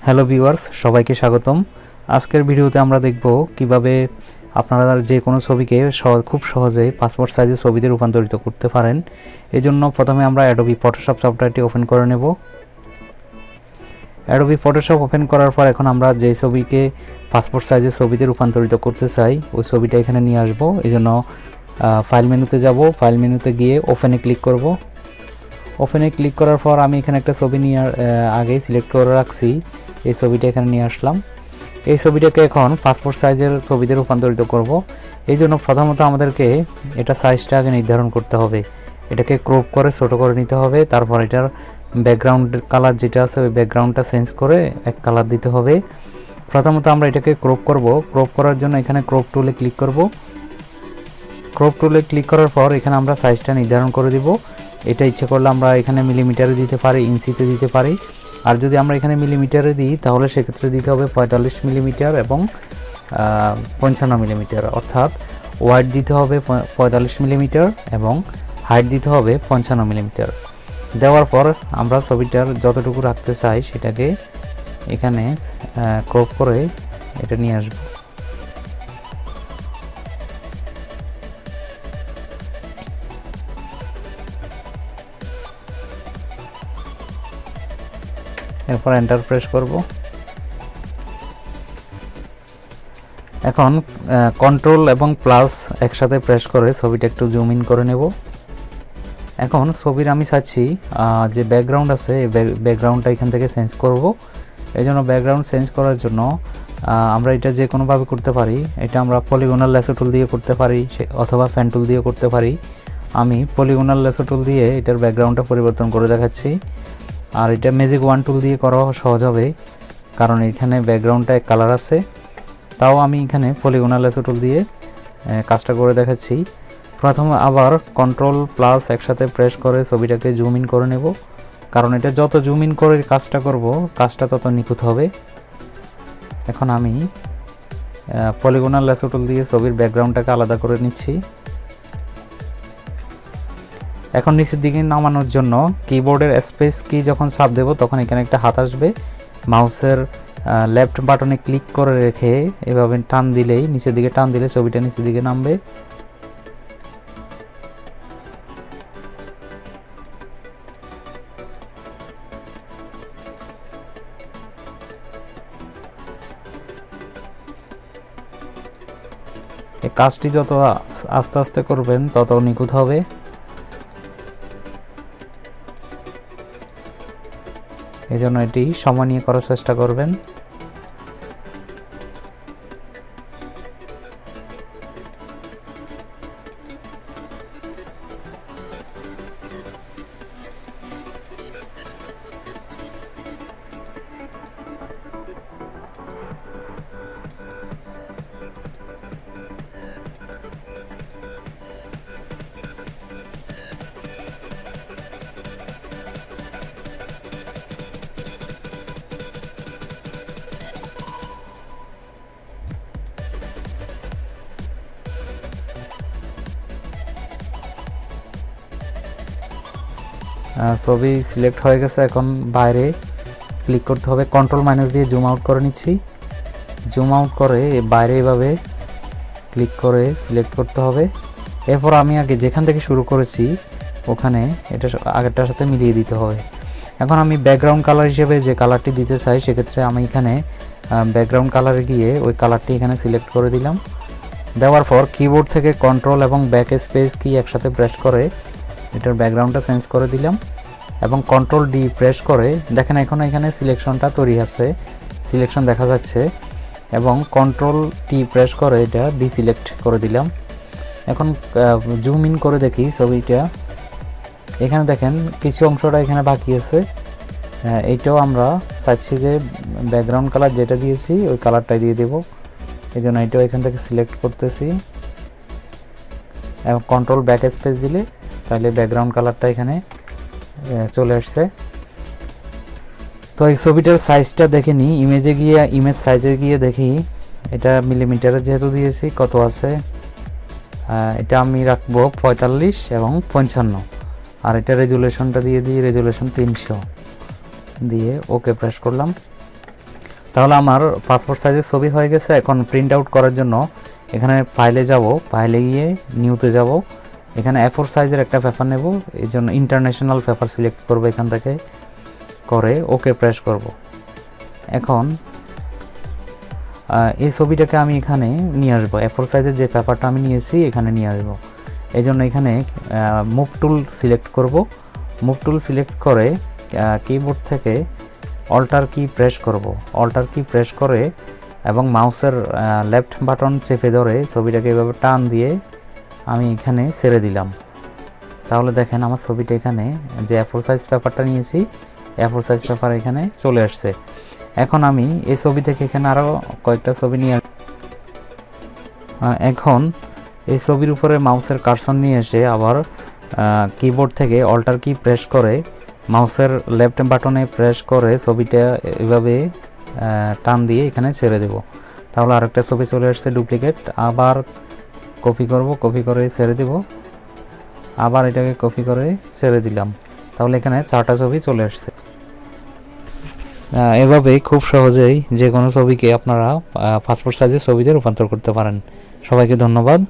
Hello viewers, সবাইকে স্বাগতম। আজকের ভিডিওতে আমরা দেখব কিভাবে আপনারা যে কোনো ছবিকে খুব সহজে পাসপোর্ট সাইজের ছবিতে রূপান্তরিত করতে পারেন। এই জন্য প্রথমে আমরা অ্যাডোবি ফটোশপ সফটওয়্যারটি ওপেন করে নেব। অ্যাডোবি ফটোশপ ওপেন করার পর এখন আমরা যে ছবিকে পাসপোর্ট সাইজের ছবিতে রূপান্তরিত করতে চাই ওই ছবিটা এখানে নিয়ে আসব। এই জন্য ফাইল মেনুতে যাব, ফাইল মেনুতে গিয়ে ওপেনে ক্লিক করব। ওপেনে ক্লিক করার পর আমি এখানে একটা ছবি নিয়ে আগেই সিলেক্ট করে রাখছি, এই ছবিটা এখানে নিয়ে আসলাম। এই ছবিটাকে এখন পাসপোর্ট সাইজের ছবিতে রূপান্তরিত করব। এই জন্য প্রথমত আমাদেরকে এটা সাইজটা আগে নির্ধারণ করতে হবে। এটাকে ক্রপ করে ছোটো করে নিতে হবে। তারপর এটার ব্যাকগ্রাউন্ড কালার যেটা আছে ওই ব্যাকগ্রাউন্ডটা চেঞ্জ করে এক কালার দিতে হবে। প্রথমত আমরা এটাকে ক্রপ করব। ক্রপ করার জন্য এখানে ক্রপ টুলে ক্লিক করব। ক্রপ টুলে ক্লিক করার পর এখানে আমরা সাইজটা নির্ধারণ করে দিব। এটা ইচ্ছে করলে আমরা এখানে মিলিমিটারে দিতে পারি, ইঞ্চিতে দিতে পারি। আর যদি আমরা এখানে মিলিমিটারে দিই তাহলে সেক্ষেত্রে দিতে হবে 45 মিলিমিটার এবং 55 মিলিমিটার, অর্থাৎ ওয়াইড দিতে হবে 45 মিলিমিটার এবং হাইট দিতে হবে 55 মিলিমিটার। দেওয়ার পর আমরা ছবিটার যতটুকু রাখতে চাই সেটাকে এখানে ক্রপ করে এটা নিয়ে আসব। এরপর এন্টার প্রেস করব। এখন কন্ট্রোল এবং প্লাস একসাথে প্রেস করে ছবিটা একটু জুম ইন করে নেব। এখন ছবির আমি চাচ্ছি যে ব্যাকগ্রাউন্ড আছে এই ব্যাকগ্রাউন্ডটা এখান থেকে চেঞ্জ করব। এই জন্য ব্যাকগ্রাউন্ড চেঞ্জ করার জন্য আমরা এটা যে কোনোভাবে করতে পারি। এটা আমরা পলিগোনাল ল্যাসো টুল দিয়ে করতে পারি অথবা ফ্যান টুল দিয়ে করতে পারি। আমি পলিগোনাল ল্যাসো টুল দিয়ে এটার ব্যাকগ্রাউন্ডটা পরিবর্তন করে দেখাচ্ছি। আর এটা ম্যাজিক ওয়ান টুল দিয়ে করা সহজ হবে, কারণ এখানে ব্যাকগ্রাউন্ডটা এক কালার আছে। তাও আমি এখানে পলিগোনাল ল্যাসো টুল দিয়ে কাজটা করে দেখাচ্ছি। প্রথমে আবার কন্ট্রোল প্লাস একসাথে প্রেস করে ছবিটাকে জুম ইন করে নেব, কারণ এটা যত জুম ইন করে কাজটা করব কাজটা তত নিখুঁত হবে। এখন আমি পলিগোনাল ল্যাসো টুল দিয়ে ছবির ব্যাকগ্রাউন্ডটাকে আলাদা করে নিচ্ছি। এখন নিচের দিকে নামানোর জন্য কিবোর্ডের স্পেস কি যখন চাপ দেব তখন এখানে একটা হাত আসবে। মাউসের লেফট বাটনে ক্লিক করে রেখে এভাবে টান দিলেই নিচের দিকে টান দিলে ছবিটা নিচের দিকে নামবে। এই কাজটি যত আস্তে আস্তে করবেন তত নিখুঁত হবে। এই জন্য এটি সময় নিয়ে করার চেষ্টা করবেন। ছবি সিলেক্ট হয়ে গেছে। এখন বাইরে ক্লিক করতে হবে, কন্ট্রোল মাইনাস দিয়ে জুম আউট করে নিচ্ছি। জুম আউট করে বাইরে এভাবে ক্লিক করে সিলেক্ট করতে হবে। এরপর আমি আগে যেখান থেকে শুরু করেছি ওখানে এটা আগেরটার সাথে মিলিয়ে দিতে হবে। এখন আমি ব্যাকগ্রাউন্ড কালার হিসেবে যে কালারটি দিতে চাই সেক্ষেত্রে আমি এখানে ব্যাকগ্রাউন্ড কালারে গিয়ে ওই কালারটি এখানে সিলেক্ট করে দিলাম। দেওয়ার পর কিবোর্ড থেকে কন্ট্রোল এবং ব্যাক স্পেস কি একসাথে প্রেস করে এটার ব্যাকগ্রাউন্ডটা চেঞ্জ করে দিলাম এবং কন্ট্রোল ডি প্রেস করে দেখেন এখন এখানে সিলেকশনটা তৈরি আছে, সিলেকশন দেখা যাচ্ছে এবং কন্ট্রোল টি প্রেস করে এটা ডিসিলেক্ট করে দিলাম। এখন জুম ইন করে দেখি ছবিটা, এখানে দেখেন কিছু অংশটা এখানে বাকি আছে। এইটাও আমরা চাচ্ছি যে ব্যাকগ্রাউন্ড কালার যেটা দিয়েছি ওই কালারটাই দিয়ে দেব। এই জন্য এটাও এখান থেকে সিলেক্ট করতেছি এবং কন্ট্রোল ব্যাক স্পেস দিলে তাহলে ব্যাকগ্রাউন্ড কালারটা এখানে চলে আসছে। তো এই ছবিটার সাইজটা দেখে নিই, ইমেজে গিয়ে ইমেজ সাইজে গিয়ে দেখি এটা মিলিমিটারে যেহেতু দিয়েছি কত আছে। এটা আমি রাখবো 45 এবং 55 আর এটা রেজুলেশনটা দিয়ে দিই রেজুলেশন 300 দিয়ে ওকে প্রেস করলাম। তাহলে আমার পাসপোর্ট সাইজের ছবি হয়ে গেছে। এখন প্রিন্ট আউট করার জন্য এখানে ফাইলে যাব, ফাইলে গিয়ে নিউতে যাব, এখানে A4 সাইজের একটা পেপার নেব, এই জন্য ইন্টারন্যাশনাল পেপার সিলেক্ট করব, এখান থেকে করে ওকে প্রেস করব। এখন এই ছবিটাকে আমি এখানে নিয়ে আসবো, A4 সাইজের যে পেপারটা আমি নিয়েছি এখানে নিয়ে আসবো। এই জন্য এখানে মুভ টুল সিলেক্ট করব, মুভ টুল সিলেক্ট করে কিবোর্ড থেকে অল্টার কি প্রেস করব, অল্টার কি প্রেস করে এবং মাউসের লেফট বাটন চেপে ধরে ছবিটাকে এভাবে টান দিয়ে আমি এখানে ছেড়ে দিলাম। তাহলে দেখেন আমার ছবিটা এখানে যে A4 সাইজ পেপারটা নিয়েছি, A4 সাইজ পেপার এখানে চলে আসছে। এখন আমি এই ছবি থেকে এখানে আরও কয়েকটা ছবি নিয়ে এখন এই ছবির উপরে মাউসের কার্সর নিয়ে এসে আবার কিবোর্ড থেকে অল্টার কি প্রেস করে মাউসের লেফট বাটনে প্রেস করে ছবিটা এভাবে টান দিয়ে এখানে ছেড়ে দেব। তাহলে আরেকটা ছবি চলে আসছে ডুপ্লিকেট। আবার কপি করব, কপি করে ছেড়ে দেব, আবার এটাকে কপি করে ছেড়ে দিলাম। তাহলে এখানে 4টা ছবি চলে আসছে। এভাবে খুব সহজেই যে কোনো ছবিকে আপনারা পাসপোর্ট সাইজের ছবিতে রূপান্তর করতে পারেন। সবাইকে ধন্যবাদ।